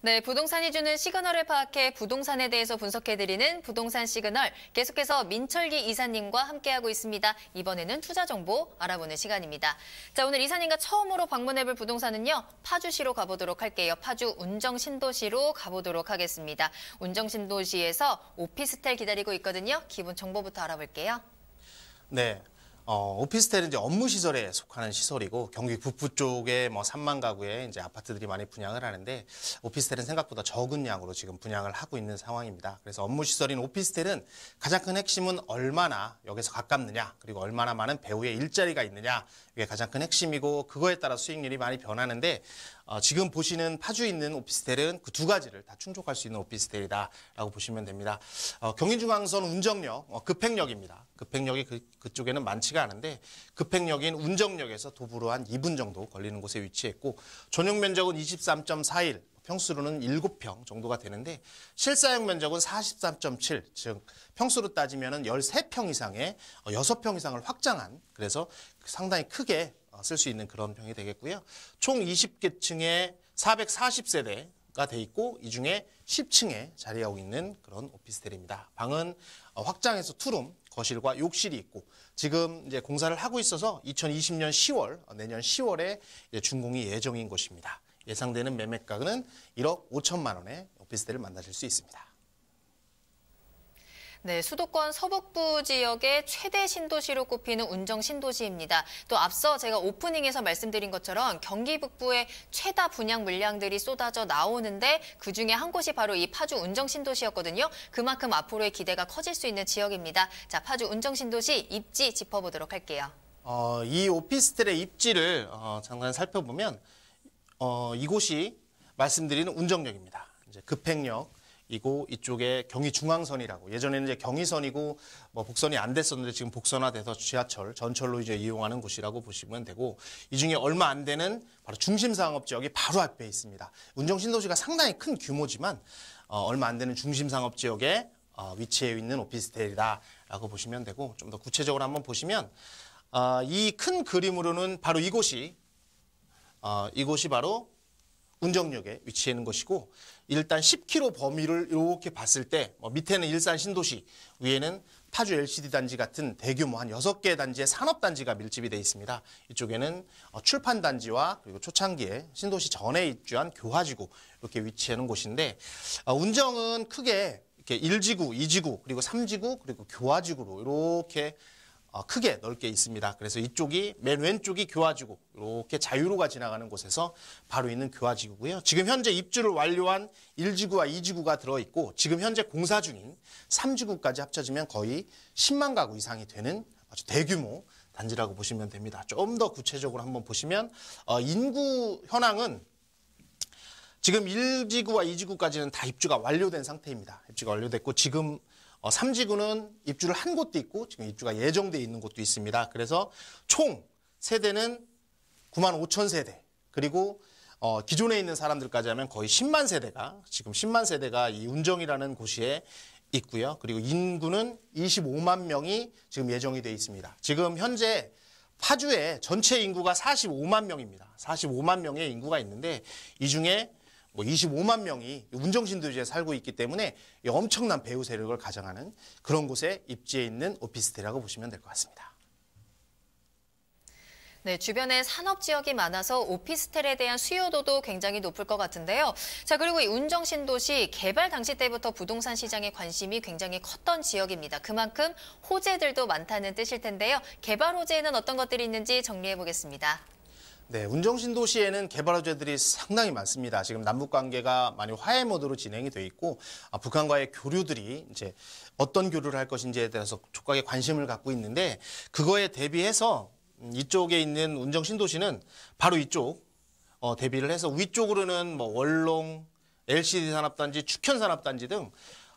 네, 부동산이 주는 시그널을 파악해 부동산에 대해서 분석해드리는 부동산 시그널. 계속해서 민철기 이사님과 함께하고 있습니다. 이번에는 투자 정보 알아보는 시간입니다. 자, 오늘 이사님과 처음으로 방문해볼 부동산은요. 파주시로 가보도록 할게요. 파주 운정신도시로 가보도록 하겠습니다. 운정신도시에서 오피스텔 기다리고 있거든요. 기본 정보부터 알아볼게요. 네. 오피스텔은 이제 업무시설에 속하는 시설이고 경기 북부 쪽에 3만 가구의 이제 아파트들이 많이 분양을 하는데 오피스텔은 생각보다 적은 양으로 지금 분양을 하고 있는 상황입니다. 그래서 업무시설인 오피스텔은 가장 큰 핵심은 얼마나 역에서 가깝느냐 그리고 얼마나 많은 배우의 일자리가 있느냐 이게 가장 큰 핵심이고 그거에 따라 수익률이 많이 변하는데 지금 보시는 파주에 있는 오피스텔은 그 두 가지를 다 충족할 수 있는 오피스텔이다라고 보시면 됩니다. 경인중앙선 운정역, 급행역입니다. 급행역이 그쪽에는 많지가 않은데 급행역인 운정역에서 도보로 한 2분 정도 걸리는 곳에 위치했고 전용 면적은 23.41, 평수로는 7평 정도가 되는데 실사용 면적은 43.7, 즉 평수로 따지면 13평 이상의 6평 이상을 확장한 그래서 상당히 크게 쓸 수 있는 그런 평이 되겠고요. 총 20개층에 440세대가 돼 있고 이 중에 10층에 자리하고 있는 그런 오피스텔입니다. 방은 확장해서 투룸, 거실과 욕실이 있고 지금 이제 공사를 하고 있어서 2020년 10월, 내년 10월에 이제 준공이 예정인 곳입니다. 예상되는 매매가는 1억 5천만 원의 오피스텔을 만나실 수 있습니다. 네, 수도권 서북부 지역의 최대 신도시로 꼽히는 운정 신도시입니다. 또 앞서 제가 오프닝에서 말씀드린 것처럼 경기 북부에 최다 분양 물량들이 쏟아져 나오는데 그중에 한 곳이 바로 이 파주 운정 신도시였거든요. 그만큼 앞으로의 기대가 커질 수 있는 지역입니다. 자, 파주 운정 신도시 입지 짚어보도록 할게요. 이 오피스텔의 입지를 잠깐 살펴보면 이곳이 말씀드리는 운정역입니다. 이제 급행역. 이고 이쪽에 경의중앙선이라고 예전에는 이제 경의선이고 복선이 안 됐었는데 지금 복선화돼서 지하철, 전철로 이제 이용하는 곳이라고 보시면 되고 이 중에 얼마 안 되는 바로 중심상업지역이 바로 앞에 있습니다. 운정신도시가 상당히 큰 규모지만 얼마 안 되는 중심상업지역에 위치해 있는 오피스텔이다라고 보시면 되고 좀 더 구체적으로 한번 보시면 이 큰 그림으로는 바로 이곳이 바로 운정역에 위치해 있는 것이고 일단 10km 범위를 이렇게 봤을 때 밑에는 일산 신도시, 위에는 파주 LCD 단지 같은 대규모 한 6개 단지의 산업단지가 밀집이 되어 있습니다. 이쪽에는 출판단지와 그리고 초창기에 신도시 전에 입주한 교화지구 이렇게 위치하는 곳인데 운정은 크게 이렇게 1지구, 2지구, 그리고 3지구, 그리고 교화지구로 이렇게 크게 넓게 있습니다. 그래서 이쪽이 맨 왼쪽이 교화지구 이렇게 자유로가 지나가는 곳에서 바로 있는 교화지구고요. 지금 현재 입주를 완료한 1지구와 2지구가 들어있고 지금 현재 공사 중인 3지구까지 합쳐지면 거의 10만 가구 이상이 되는 아주 대규모 단지라고 보시면 됩니다. 좀 더 구체적으로 한번 보시면 인구 현황은 지금 1지구와 2지구까지는 다 입주가 완료된 상태입니다. 입주가 완료됐고 지금 3지구는 입주를 한 곳도 있고 지금 입주가 예정돼 있는 곳도 있습니다. 그래서 총 세대는 9만 5천 세대 그리고 기존에 있는 사람들까지 하면 거의 10만 세대가 지금 10만 세대가 이 운정이라는 곳에 있고요. 그리고 인구는 25만 명이 지금 예정이 돼 있습니다. 지금 현재 파주의 전체 인구가 45만 명입니다. 45만 명의 인구가 있는데 이 중에 25만 명이 운정신도시에 살고 있기 때문에 엄청난 배우 세력을 가장하는 그런 곳에 입지해 있는 오피스텔이라고 보시면 될 것 같습니다. 네, 주변에 산업지역이 많아서 오피스텔에 대한 수요도도 굉장히 높을 것 같은데요. 자, 그리고 이 운정신도시 개발 당시 때부터 부동산 시장에 관심이 굉장히 컸던 지역입니다. 그만큼 호재들도 많다는 뜻일 텐데요. 개발 호재에는 어떤 것들이 있는지 정리해 보겠습니다. 네, 운정신도시에는 개발 호재들이 상당히 많습니다. 지금 남북 관계가 많이 화해 모드로 진행이 돼 있고 북한과의 교류들이 이제 어떤 교류를 할 것인지에 대해서 촉각에 관심을 갖고 있는데 그거에 대비해서 이쪽에 있는 운정신도시는 바로 이쪽 대비를 해서 위쪽으로는 월롱, LCD 산업단지, 축현 산업단지 등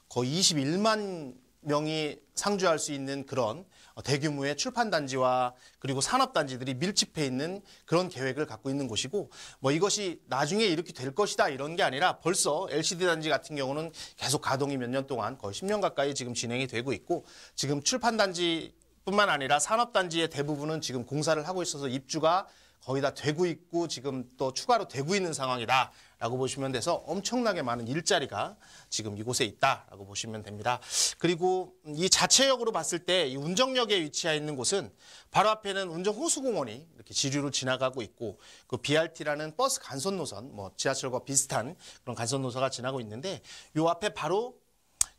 거의 21만 명이 상주할 수 있는 그런 대규모의 출판단지와 그리고 산업단지들이 밀집해 있는 그런 계획을 갖고 있는 곳이고 이것이 나중에 이렇게 될 것이다 이런 게 아니라 벌써 LCD 단지 같은 경우는 계속 가동이 몇 년 동안 거의 10년 가까이 지금 진행이 되고 있고 지금 출판단지 뿐만 아니라 산업단지의 대부분은 지금 공사를 하고 있어서 입주가 거의 다 되고 있고 지금 또 추가로 되고 있는 상황이다라고 보시면 돼서 엄청나게 많은 일자리가 지금 이곳에 있다라고 보시면 됩니다. 그리고 이 자체역으로 봤을 때 이 운정역에 위치해 있는 곳은 바로 앞에는 운정호수공원이 이렇게 지류로 지나가고 있고 그 BRT라는 버스 간선 노선, 뭐 지하철과 비슷한 그런 간선 노선가 지나고 있는데 요 앞에 바로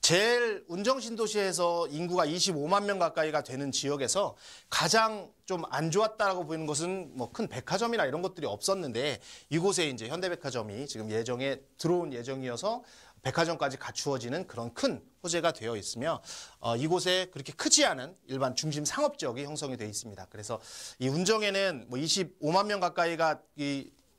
제일 운정신도시에서 인구가 25만 명 가까이가 되는 지역에서 가장 좀 안 좋았다라고 보이는 것은 뭐 큰 백화점이나 이런 것들이 없었는데 이곳에 이제 현대백화점이 지금 예정에 들어온 예정이어서 백화점까지 갖추어지는 그런 큰 호재가 되어 있으며 이곳에 그렇게 크지 않은 일반 중심 상업 지역이 형성이 되어 있습니다. 그래서 이 운정에는 뭐 25만 명 가까이가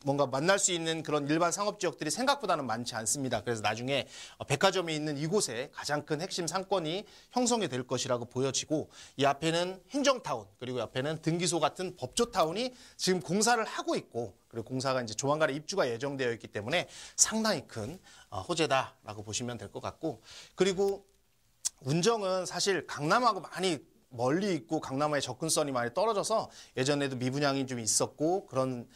뭔가 만날 수 있는 그런 일반 상업 지역들이 생각보다는 많지 않습니다. 그래서 나중에 백화점이 있는 이곳에 가장 큰 핵심 상권이 형성이 될 것이라고 보여지고 이 앞에는 행정타운 그리고 옆에는 등기소 같은 법조타운이 지금 공사를 하고 있고 그리고 공사가 이제 조만간에 입주가 예정되어 있기 때문에 상당히 큰 호재다라고 보시면 될 것 같고 그리고 운정은 사실 강남하고 많이 멀리 있고 강남의 접근성이 많이 떨어져서 예전에도 미분양이 좀 있었고 그런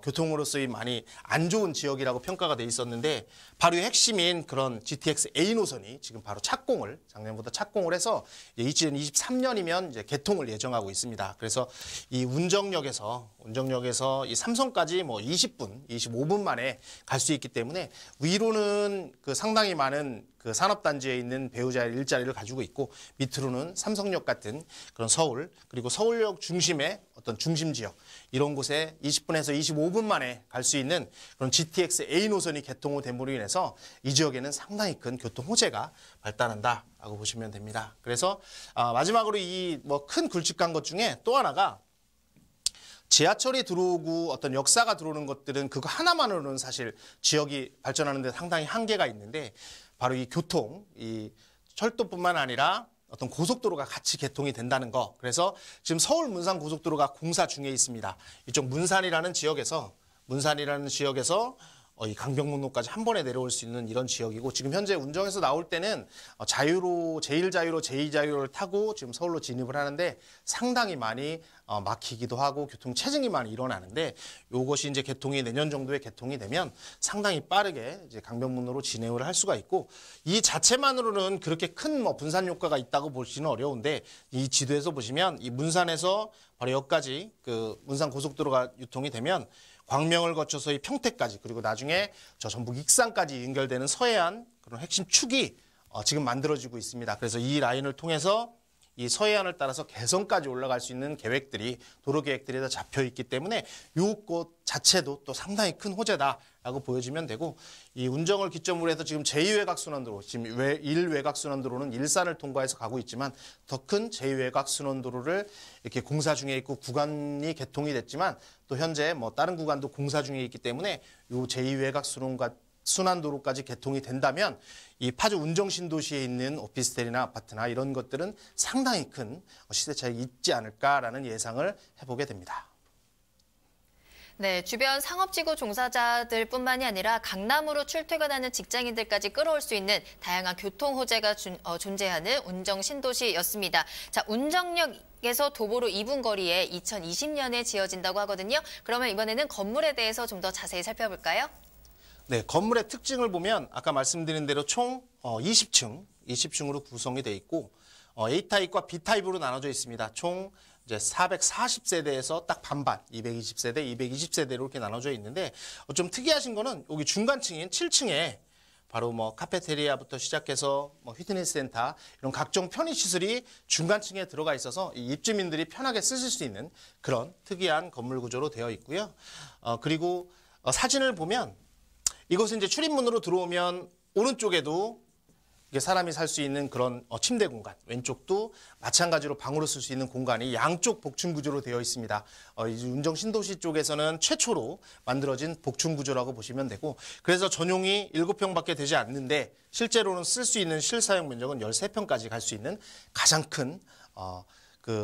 교통으로서의 많이 안 좋은 지역이라고 평가가 돼 있었는데 바로 이 핵심인 그런 GTX A 노선이 지금 바로 착공을 작년보다 착공을 해서 2023년이면 이제 개통을 예정하고 있습니다. 그래서 이 운정역에서 이 삼성까지 뭐 20분, 25분 만에 갈 수 있기 때문에 위로는 그 상당히 많은 그 산업단지에 있는 배우자의 일자리를 가지고 있고 밑으로는 삼성역 같은 그런 서울 그리고 서울역 중심의 어떤 중심 지역 이런 곳에 20분에서 25분 만에 갈 수 있는 그런 GTX A 노선이 개통이 됨으로 인해서 이 지역에는 상당히 큰 교통 호재가 발달한다라고 보시면 됩니다. 그래서 마지막으로 이 뭐 큰 굵직한 것 중에 또 하나가 지하철이 들어오고 어떤 역사가 들어오는 것들은 그거 하나만으로는 사실 지역이 발전하는 데 상당히 한계가 있는데 바로 이 교통, 이 철도뿐만 아니라 어떤 고속도로가 같이 개통이 된다는 거. 그래서 지금 서울 문산 고속도로가 공사 중에 있습니다. 이쪽 문산이라는 지역에서 이 강변북로까지 한 번에 내려올 수 있는 이런 지역이고 지금 현재 운정에서 나올 때는 자유로, 제1자유로, 제2자유로를 타고 지금 서울로 진입을 하는데 상당히 많이 막히기도 하고 교통 체증이 많이 일어나는데 이것이 이제 개통이 내년 정도에 개통이 되면 상당히 빠르게 이제 강변북로로 진행을 할 수가 있고 이 자체만으로는 그렇게 큰 뭐 분산 효과가 있다고 보시는 어려운데 이 지도에서 보시면 이 문산에서 바로 여기까지 그 문산 고속도로가 유통이 되면 광명을 거쳐서 이 평택까지 그리고 나중에 저 전북 익산까지 연결되는 서해안 그런 핵심 축이 지금 만들어지고 있습니다. 그래서 이 라인을 통해서 이 서해안을 따라서 개성까지 올라갈 수 있는 계획들이 도로 계획들이 다 잡혀 있기 때문에 이곳 자체도 또 상당히 큰 호재다라고 보여지면 되고 이 운정을 기점으로 해서 지금 제2외곽순환도로 지금 1외곽순환도로는 일산을 통과해서 가고 있지만 더 큰 제2외곽순환도로를 이렇게 공사 중에 있고 구간이 개통이 됐지만 또 현재 뭐 다른 구간도 공사 중에 있기 때문에 이 제2외곽순환도로까지 개통이 된다면 이 파주 운정신도시에 있는 오피스텔이나 아파트나 이런 것들은 상당히 큰 시세 차익이 있지 않을까라는 예상을 해보게 됩니다. 네, 주변 상업지구 종사자들뿐만이 아니라 강남으로 출퇴근하는 직장인들까지 끌어올 수 있는 다양한 교통 호재가 존재하는 운정 신도시였습니다. 자, 운정역에서 도보로 2분 거리에 2020년에 지어진다고 하거든요. 그러면 이번에는 건물에 대해서 좀 더 자세히 살펴볼까요? 네, 건물의 특징을 보면 아까 말씀드린 대로 총 20층으로 구성이 되어 있고 A타입과 B타입으로 나눠져 있습니다. 총 이제 440세대에서 딱 반반, 220세대, 220세대로 이렇게 나눠져 있는데 좀 특이하신 거는 여기 중간층인 7층에 바로 뭐 카페테리아부터 시작해서 뭐 피트니스 센터 이런 각종 편의시설이 중간층에 들어가 있어서 이 입주민들이 편하게 쓰실 수 있는 그런 특이한 건물 구조로 되어 있고요. 그리고 사진을 보면 이곳은 이제 출입문으로 들어오면 오른쪽에도 이게 사람이 살 수 있는 그런 침대 공간, 왼쪽도 마찬가지로 방으로 쓸 수 있는 공간이 양쪽 복층 구조로 되어 있습니다. 운정 신도시 쪽에서는 최초로 만들어진 복층 구조라고 보시면 되고 그래서 전용이 7평밖에 되지 않는데 실제로는 쓸 수 있는 실사용 면적은 13평까지 갈 수 있는 가장 큰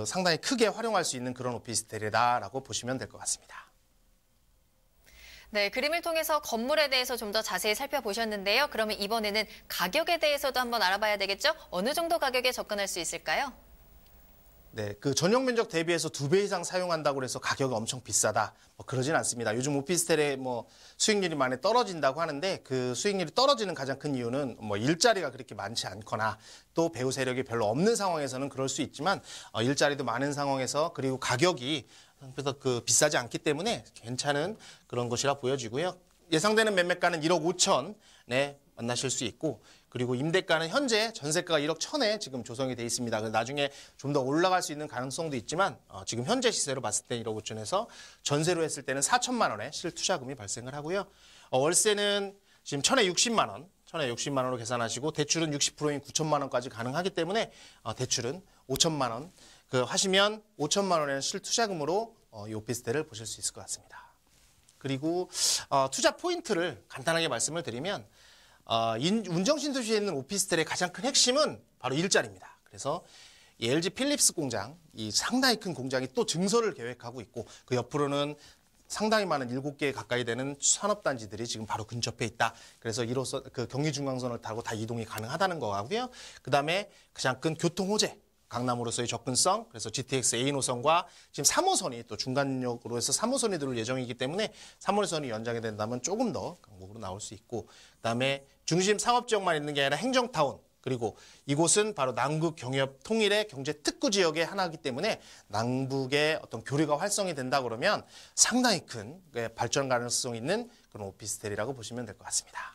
상당히 크게 활용할 수 있는 그런 오피스텔이다라고 보시면 될 것 같습니다. 네, 그림을 통해서 건물에 대해서 좀 더 자세히 살펴보셨는데요. 그러면 이번에는 가격에 대해서도 한번 알아봐야 되겠죠? 어느 정도 가격에 접근할 수 있을까요? 네, 그 전용 면적 대비해서 2배 이상 사용한다고 해서 가격이 엄청 비싸다. 뭐 그러진 않습니다. 요즘 오피스텔의 뭐 수익률이 많이 떨어진다고 하는데 그 수익률이 떨어지는 가장 큰 이유는 뭐 일자리가 그렇게 많지 않거나 또 배우 세력이 별로 없는 상황에서는 그럴 수 있지만 일자리도 많은 상황에서 그리고 가격이 그래서 그 비싸지 않기 때문에 괜찮은 그런 것이라 보여지고요. 예상되는 매매가는 1억 5천 네, 만나실 수 있고 그리고 임대가는 현재 전세가가 1억 1천에 지금 조성이 돼 있습니다. 나중에 좀 더 올라갈 수 있는 가능성도 있지만 지금 현재 시세로 봤을 때 1억 5천에서 전세로 했을 때는 4천만 원의 실투자금이 발생을 하고요. 월세는 지금 1,000에 60만 원, 1,000에 60만 원으로 계산하시고 대출은 60%인 9천만 원까지 가능하기 때문에 대출은 5천만 원 하시면 5천만 원의 실투자금으로 이 오피스텔을 보실 수 있을 것 같습니다. 그리고 투자 포인트를 간단하게 말씀을 드리면 운정신도시에 있는 오피스텔의 가장 큰 핵심은 바로 일자리입니다. 그래서 이 LG 필립스 공장, 이 상당히 큰 공장이 또 증설을 계획하고 있고 그 옆으로는 상당히 많은 7개 가까이 되는 산업단지들이 지금 바로 근접해 있다. 그래서 이로써 그 경의중앙선을 타고 다 이동이 가능하다는 거고요. 그다음에 가장 큰 교통 호재. 강남으로서의 접근성, 그래서 GTX A 노선과 지금 3호선이 또 중간역으로 해서 3호선이 들어올 예정이기 때문에 3호선이 연장이 된다면 조금 더 강북으로 나올 수 있고 그다음에 중심 상업지역만 있는 게 아니라 행정타운 그리고 이곳은 바로 남북 경협 통일의 경제 특구 지역의 하나이기 때문에 남북의 어떤 교류가 활성이 된다 그러면 상당히 큰 발전 가능성이 있는 그런 오피스텔이라고 보시면 될 것 같습니다.